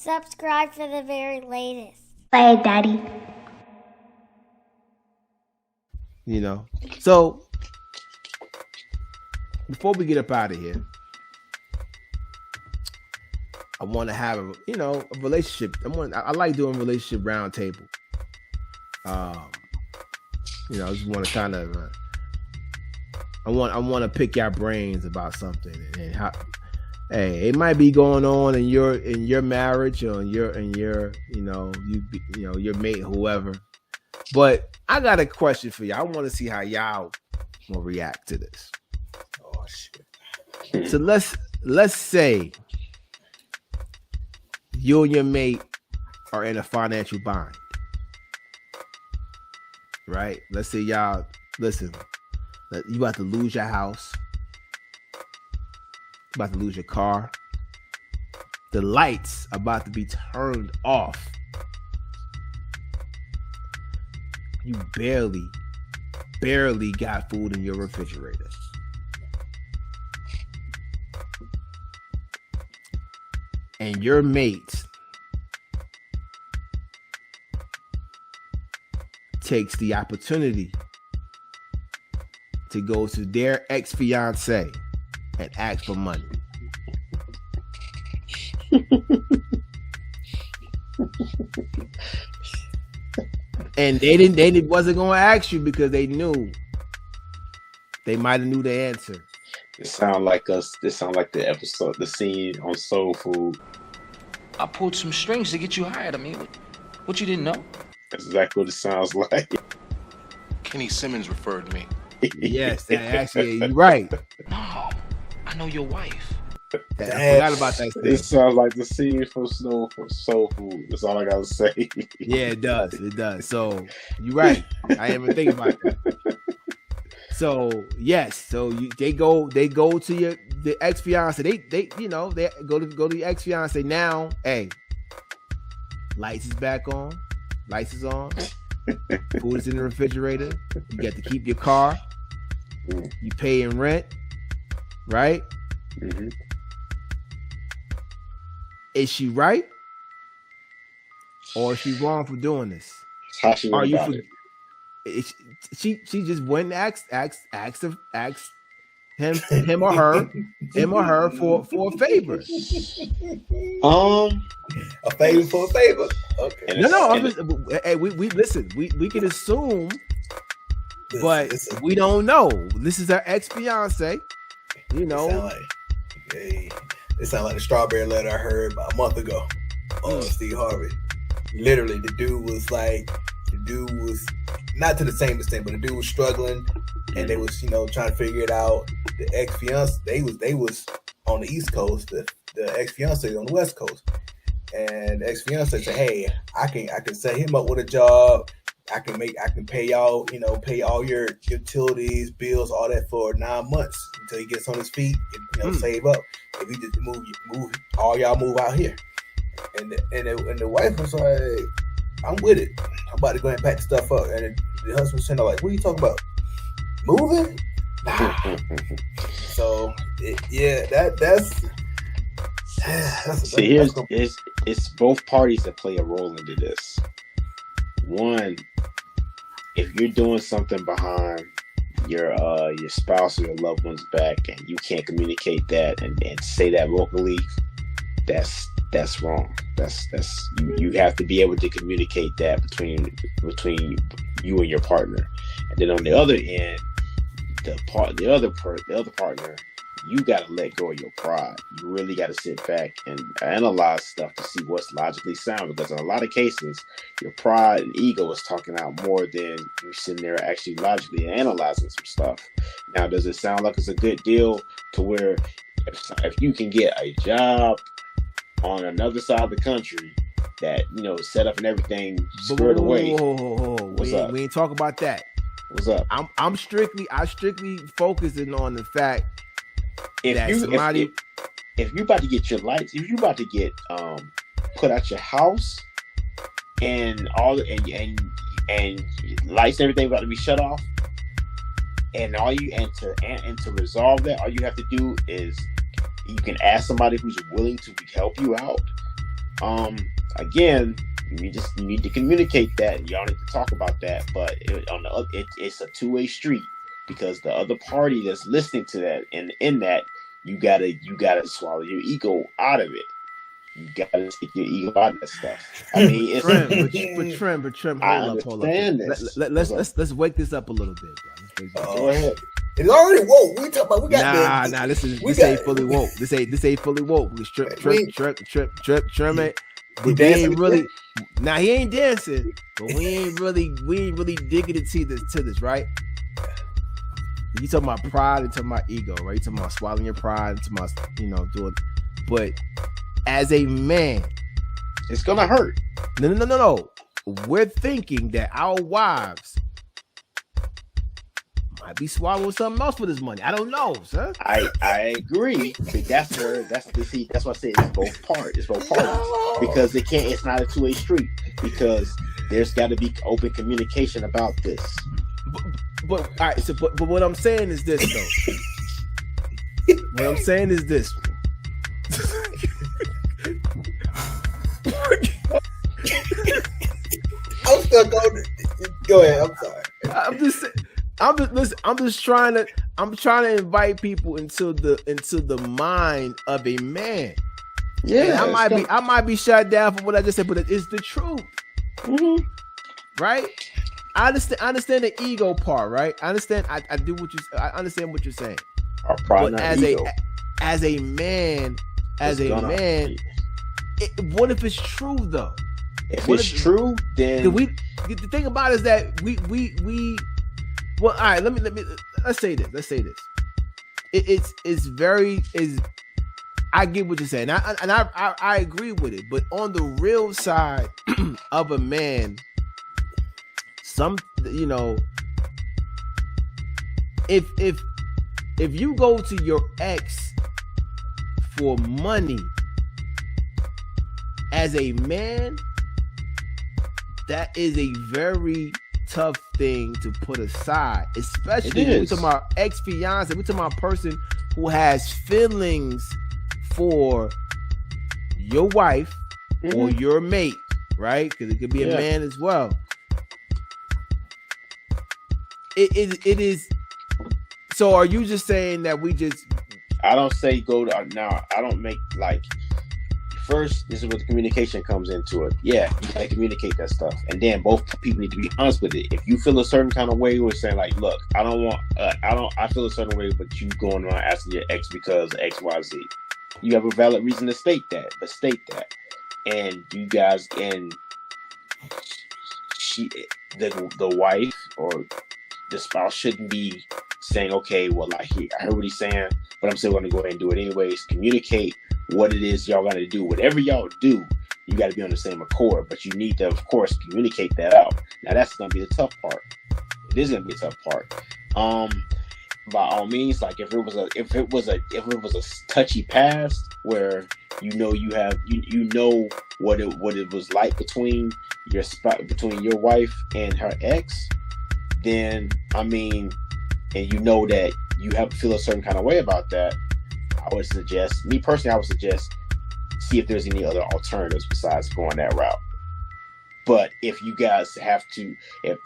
Subscribe for the very latest. Bye, Daddy. You know, so before we get up out of here, I want to have a relationship. I like doing relationship roundtable. I just want to kind of I want to pick your brains about something and how. Hey, it might be going on in your marriage or in your your mate, whoever. But I got a question for you. I want to see how y'all will react to this. Oh shit! So let's say you and your mate are in a financial bind, right? Let's say y'all listen. You about to lose your house. About to lose your car. The lights about to be turned off. You barely got food in your refrigerator. And your mate takes the opportunity to go to their ex-fiance and ask for money. And they wasn't gonna ask you because they knew they might have knew the answer. This sound like the episode, the scene on Soul Food. I pulled some strings to get you hired. I mean, what you didn't know? That's exactly what it sounds like. Kenny Simmons referred me. Yes, actually, you're right. No, I know your wife. I forgot about that. It sounds like the scene from Soul Food. That's all I gotta say. Yeah, it does. It does. So you're right. I didn't even think about that. So yes, so they go to the ex fiance. They go to the ex fiance now. Hey, lights is back on. Lights is on. Food is in the refrigerator. You get to keep your car. You pay in rent, right? Mm-hmm. Is she right, or is she wrong for doing this? How she went about it? She just went and asked him or her for a favor. A favor for a favor. Okay. We listen. We can assume, but we don't know. This is her ex-fiance. It sounds like the strawberry letter I heard about a month ago on Steve Harvey. Literally, the dude was not to the same extent, but the dude was struggling, and they was trying to figure it out. The ex-fiance, they was on the East Coast. The ex-fiance on the West Coast, and the ex-fiance said, "Hey, I can set him up with a job. I can pay y'all, pay all your utilities, bills, all that for 9 months until he gets on his feet, and, save up. If he just move all y'all move out here." And the wife was like, "I'm with it. I'm about to go ahead and pack the stuff up." And the husband was saying, like, "What are you talking about? Moving?" Nah. So it's both parties that play a role into this. One, if you're doing something behind your spouse or your loved one's back and you can't communicate that and say that vocally, that's wrong. That's you have to be able to communicate that between you and your partner. And then on the other end, the other partner, you got to let go of your pride. You really got to sit back and analyze stuff to see what's logically sound, because in a lot of cases, your pride and ego is talking out more than you sitting there actually logically analyzing some stuff. Now, does it sound like it's a good deal to where if you can get a job on another side of the country that, set up and everything squared away? What's up? We ain't talk about that. What's up? I strictly focusing on the fact that if you about to get your lights, if you about to get put out your house and all and lights and everything about to be shut off, and to resolve that, all you have to do is you can ask somebody who's willing to help you out Again, you need to communicate that. Y'all need to talk about that. But it's a two-way street, because the other party that's listening to that, and in that, you gotta swallow your ego out of it. You gotta take your ego out of that stuff. I mean, it's Trim, hold up. Let's wake this up a little bit, bro. Go ahead. It's already woke. We talk about we got this ain't fully woke. This ain't fully woke. We Trim it. But we ain't really. Now he ain't dancing, but we ain't really digging into this, right? You talking about pride and talking about ego, right? You talking about swallowing your pride and talking about, doing. But as a man, it's gonna hurt. No. We're thinking that our wives might be swallowing something else for this money. I don't know, sir. I agree. That's why I say it's both parties. It's both parties, because it's not a two-way street, because there's got to be open communication about this. But all right. So, but what I'm saying is this, though. What I'm saying is this. I'm stuck on it. Go ahead. I'm sorry. I'm just trying to invite people into the mind of a man. Yeah, and I might be shut down for what I just said, but it's the truth. Mm-hmm. Right? I understand the ego part, right? I understand. I understand what you're saying. Our pride, but as a man, what if it's true though? If it's true, then the thing about it is that we well, all right. Let's say this. I get what you're saying, and I agree with it. But on the real side of a man, if you go to your ex for money as a man, that is a very tough thing to put aside, especially when we're talking about ex-fiance. We're talking about a person who has feelings for your wife or your mate, right? Because it could be a man as well. It is. So are you just saying that we just? I don't say go to now. I don't make like. First, this is where the communication comes into it. Yeah, you gotta communicate that stuff, and then both people need to be honest with it. If you feel a certain kind of way, we're saying like, look, I feel a certain way, but you going around asking your ex because X, Y, Z. You have a valid reason to state that, but state that, and you guys, and the wife or the spouse shouldn't be saying, okay, well, I heard what he's saying, but I'm still going to go ahead and do it anyways. Communicate what it is y'all got to do. Whatever y'all do, you got to be on the same accord, but you need to, of course, communicate that out. Now, that's going to be the tough part. It is going to be a tough part. By all means, like if it was a touchy past where you know what it was like between your wife and her ex, then I mean, and you know that you have to feel a certain kind of way about that, I would suggest see if there's any other alternatives besides going that route. But if you guys have to, if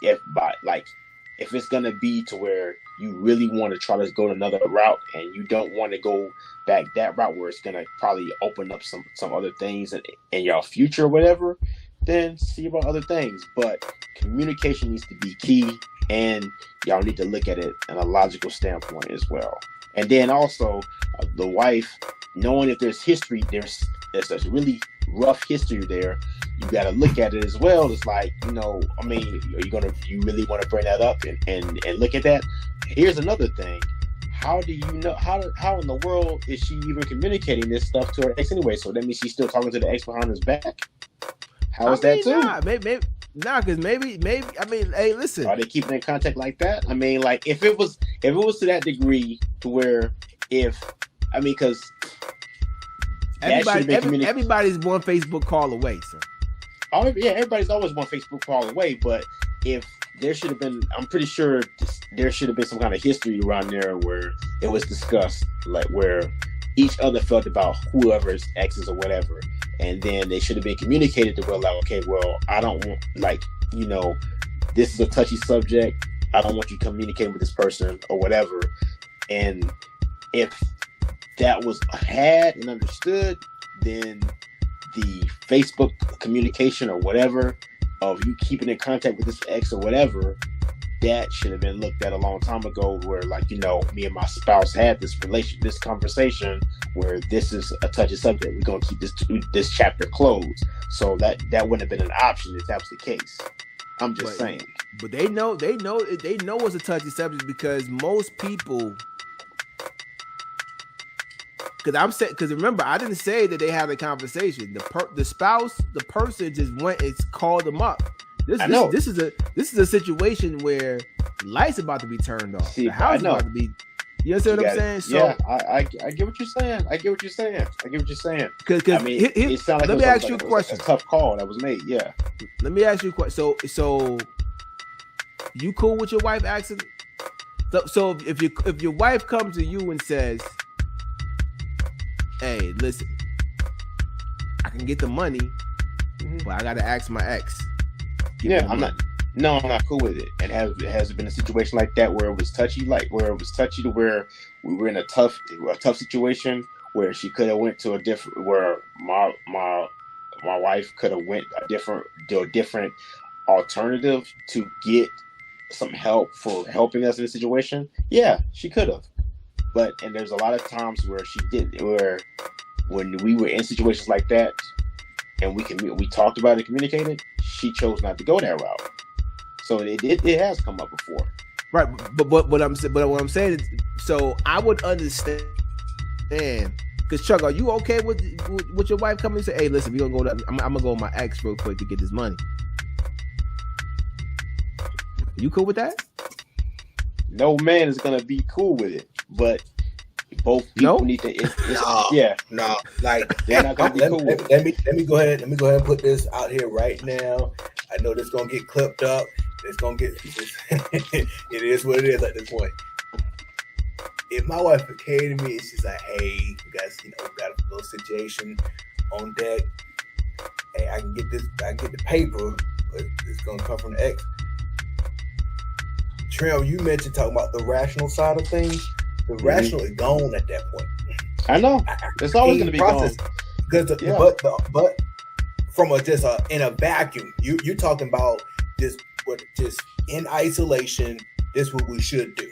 it's gonna be to where you really want to try to go another route and you don't want to go back that route where it's gonna probably open up some other things in your future or whatever, then see about other things. But communication needs to be key, and y'all need to look at it in a logical standpoint as well. And then also the wife, knowing if there's history, there's a really rough history there, you got to look at it as well. It's like, I mean, you really want to bring that up and look at that? Here's another thing. How do you know, how in the world is she even communicating this stuff to her ex anyway? So that means she's still talking to the ex behind his back? How is that too? Because maybe, I mean, hey, listen. Are they keeping in contact like that? I mean, like, if it was to that degree to where because everybody's one Facebook call away, sir. Oh yeah, everybody's always one Facebook call away. But if there should have been, I'm pretty sure there should have been some kind of history around there where it was discussed, like where each other felt about whoever's exes or whatever, and then they should have been communicated to, well, like, okay, well, I don't want, like, you know, this is a touchy subject. I don't want you communicating with this person or whatever. And if that was had and understood, then the Facebook communication or whatever of you keeping in contact with this ex or whatever, that should have been looked at a long time ago, where, like, you know, me and my spouse had this conversation where this is a touchy subject. We're gonna keep this chapter closed. So that wouldn't have been an option if that was the case. I'm just saying. But they know it's a touchy subject, because most people. Because remember, I didn't say that they had a conversation. The spouse, the person just went and called them up. This is a situation where the light's about to be turned off. See, the house is about to be. You understand what I'm saying? So, yeah, I get what you're saying. I get what you're saying. Because I mean, it sounds like let me ask you a question. A tough call that was made. Yeah. Let me ask you a question. So you cool with your wife asking? So if your wife comes to you and says, "Hey, listen, I can get the money, but I gotta ask my ex." I'm not cool with it. And has it been a situation like that where it was touchy, to where we were in a tough situation where she could have went to a different, where my wife could have went to a different alternative to get some help for helping us in the situation? Yeah, she could have. And there's a lot of times where she didn't, where when we were in situations like that and we talked about it, communicated, she chose not to go that route. So it has come up before. Right, but what I'm saying is, so I would understand, because Chuck, are you okay with your wife coming and say, "Hey, listen, I'm gonna go with my ex real quick to get this money"? You cool with that? No man is gonna be cool with it, but both people need to. No. Like, they're not gonna be cool. Let me go ahead and put this out here right now. I know this gonna get clipped up. It's gonna get. It is what it is at this point. If my wife came to me and she's like, "Hey, you guys, we got a little situation on deck. Hey, I can get the paper, but it's gonna come from the ex." Trail, you mentioned talking about the rational side of things. The rational is gone at that point. I know. It's always going to be gone. But from in a vacuum, you're talking about just in isolation. This is what we should do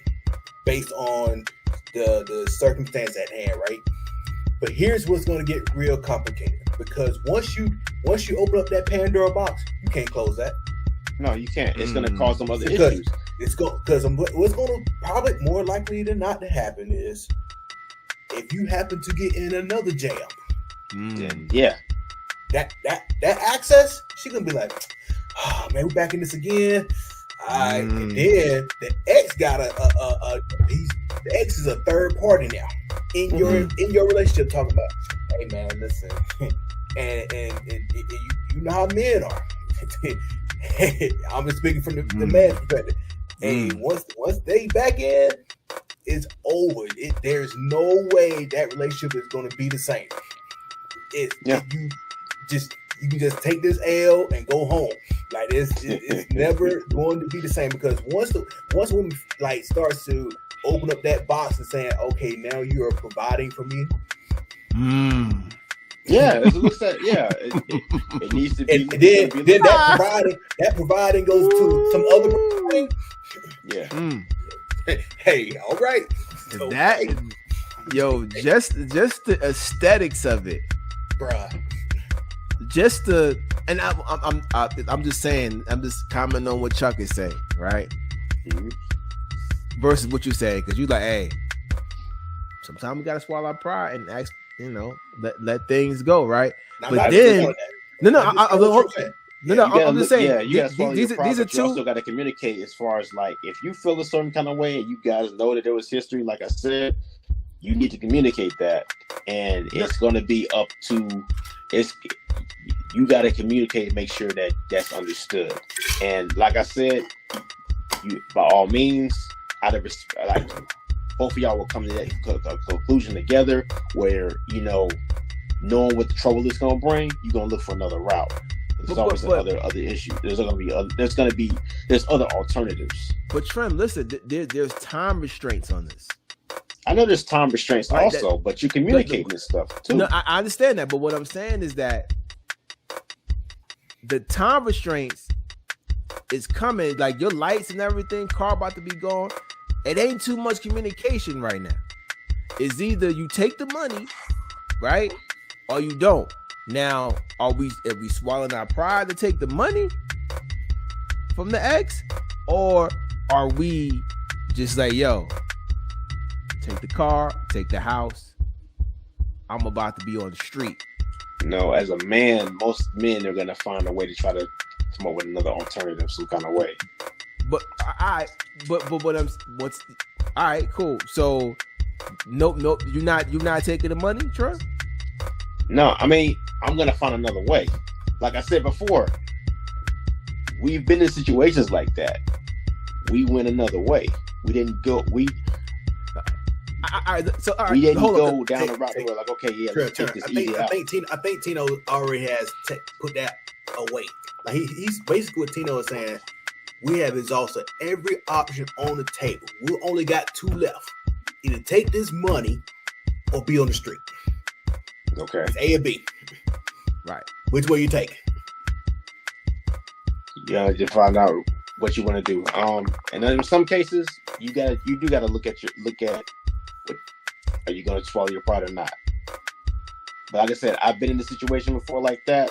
based on the circumstance at hand, right? But here's what's going to get real complicated, because once you open up that Pandora box, you can't close that. No, you can't. It's going to cause some other issues. Because what's going to probably more likely than not to happen is if you happen to get in another jam, then that access, she gonna be like, "Oh man, we're back in this again." And then the ex got the ex is a third party now in your relationship, talking about, "Hey man, listen," and you know how men are. I'm just speaking from the man's perspective. And once they back in, it's over. There's no way that relationship is going to be the same. You can just take this L and go home. Like it's never going to be the same, because once woman like starts to open up that box and saying, "Okay, now you are providing for me." Yeah, it looks like it needs to be. And then that providing goes to some other thing. Yeah. Hey, all right. Just the aesthetics of it, bruh. I'm just saying. I'm just commenting on what Chuck is saying, right? Versus what you say, because you like, hey, sometimes we gotta swallow our pride and ask. Let things go, right? Now, but then, I'm just saying. Yeah, you gotta swallow your pride, but you also gotta communicate as far as, like, if you feel a certain kind of way and you guys know that there was history, like I said, you need to communicate that, and it's gonna be up to you gotta communicate and make sure that that's understood. And like I said, you by all means, out of both of y'all will come to that conclusion together, where knowing what the trouble it's gonna bring, you're gonna look for another route. There's always other issues. There's other alternatives. But Trim, listen, there's time restraints on this. I know there's time restraints Right, also, but you communicate this stuff too. No, I understand that, but what I'm saying is that the time restraints is coming, like your lights and everything, car about to be gone. It ain't too much communication right now. It's either you take the money, right, or you don't. Now, are we swallowing our pride to take the money from the ex, or are we just like, yo, take the car, take the house, I'm about to be on the street? No, as a man, most men are gonna find a way to try to come up with another alternative, some kind of way. But what's all right, cool. So nope, you're not taking the money, Troy? No, I mean, I'm gonna find another way. Like I said before, we've been in situations like that. We went another way. We didn't go. We didn't go down the route. We're like, okay, yeah, let's take this easy out. I think Tino already has put that away. Like he's basically what Tino is saying. We have exhausted every option on the table. We only got two left. Either take this money or be on the street. Okay. It's A or B. Right. Which way you take? Yeah, just find out what you want to do. And then in some cases, you do gotta look at what, are you gonna swallow your pride or not? But like I said, I've been in a situation before like that.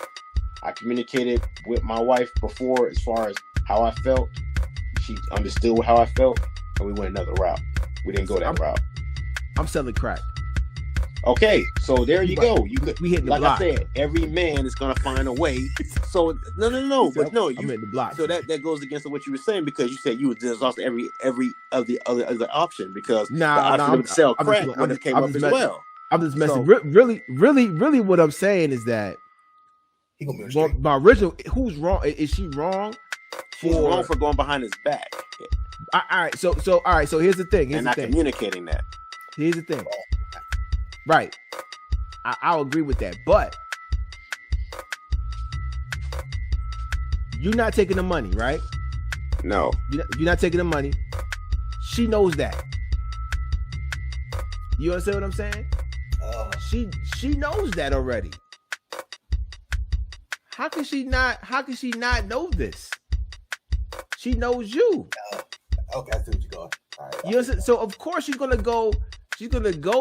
I communicated with my wife before as far as how I felt. She understood how I felt, and we went another route. We didn't go that route. I'm selling crack. Okay, so there you go. We hitting the like block. I said, every man is gonna find a way. So no, but no, I'm hitting the block. So that goes against what you were saying, because you said you would exhaust every of the other option, because the option to sell crack would have came up as well. I'm just messing. Really, what I'm saying is that my original. Who's wrong? Is she wrong? She's wrong for going behind his back. All right. So here's the thing. And not communicating that. Here's the thing. Right. I'll agree with that, but you're not taking the money, right? No. You're not taking the money. She knows that. You understand what I'm saying? She knows that already. How can she not know this? She knows you. Okay, I see what you're going. All right, you understand? So of course she's gonna go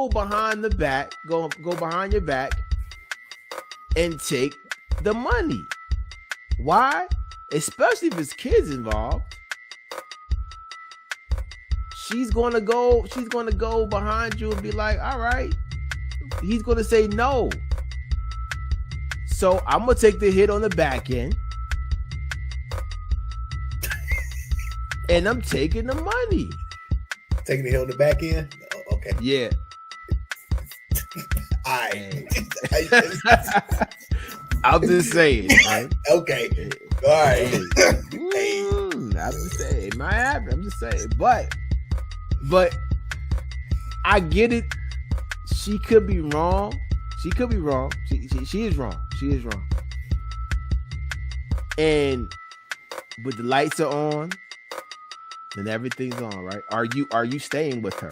behind the back, go behind your back and take the money. Why? Especially if it's kids involved. She's gonna go behind you and be like, all right. He's gonna say no. So I'm gonna take the hit on the back end. And I'm taking the money. Taking the hit on the back end? Oh, okay. Yeah. All right. I'm just saying, right? Okay. All right. I'm just saying. It might happen. I'm just saying. But I get it. She could be wrong. She could be wrong. She is wrong. She is wrong. But the lights are on and everything's on, right? Are you staying with her?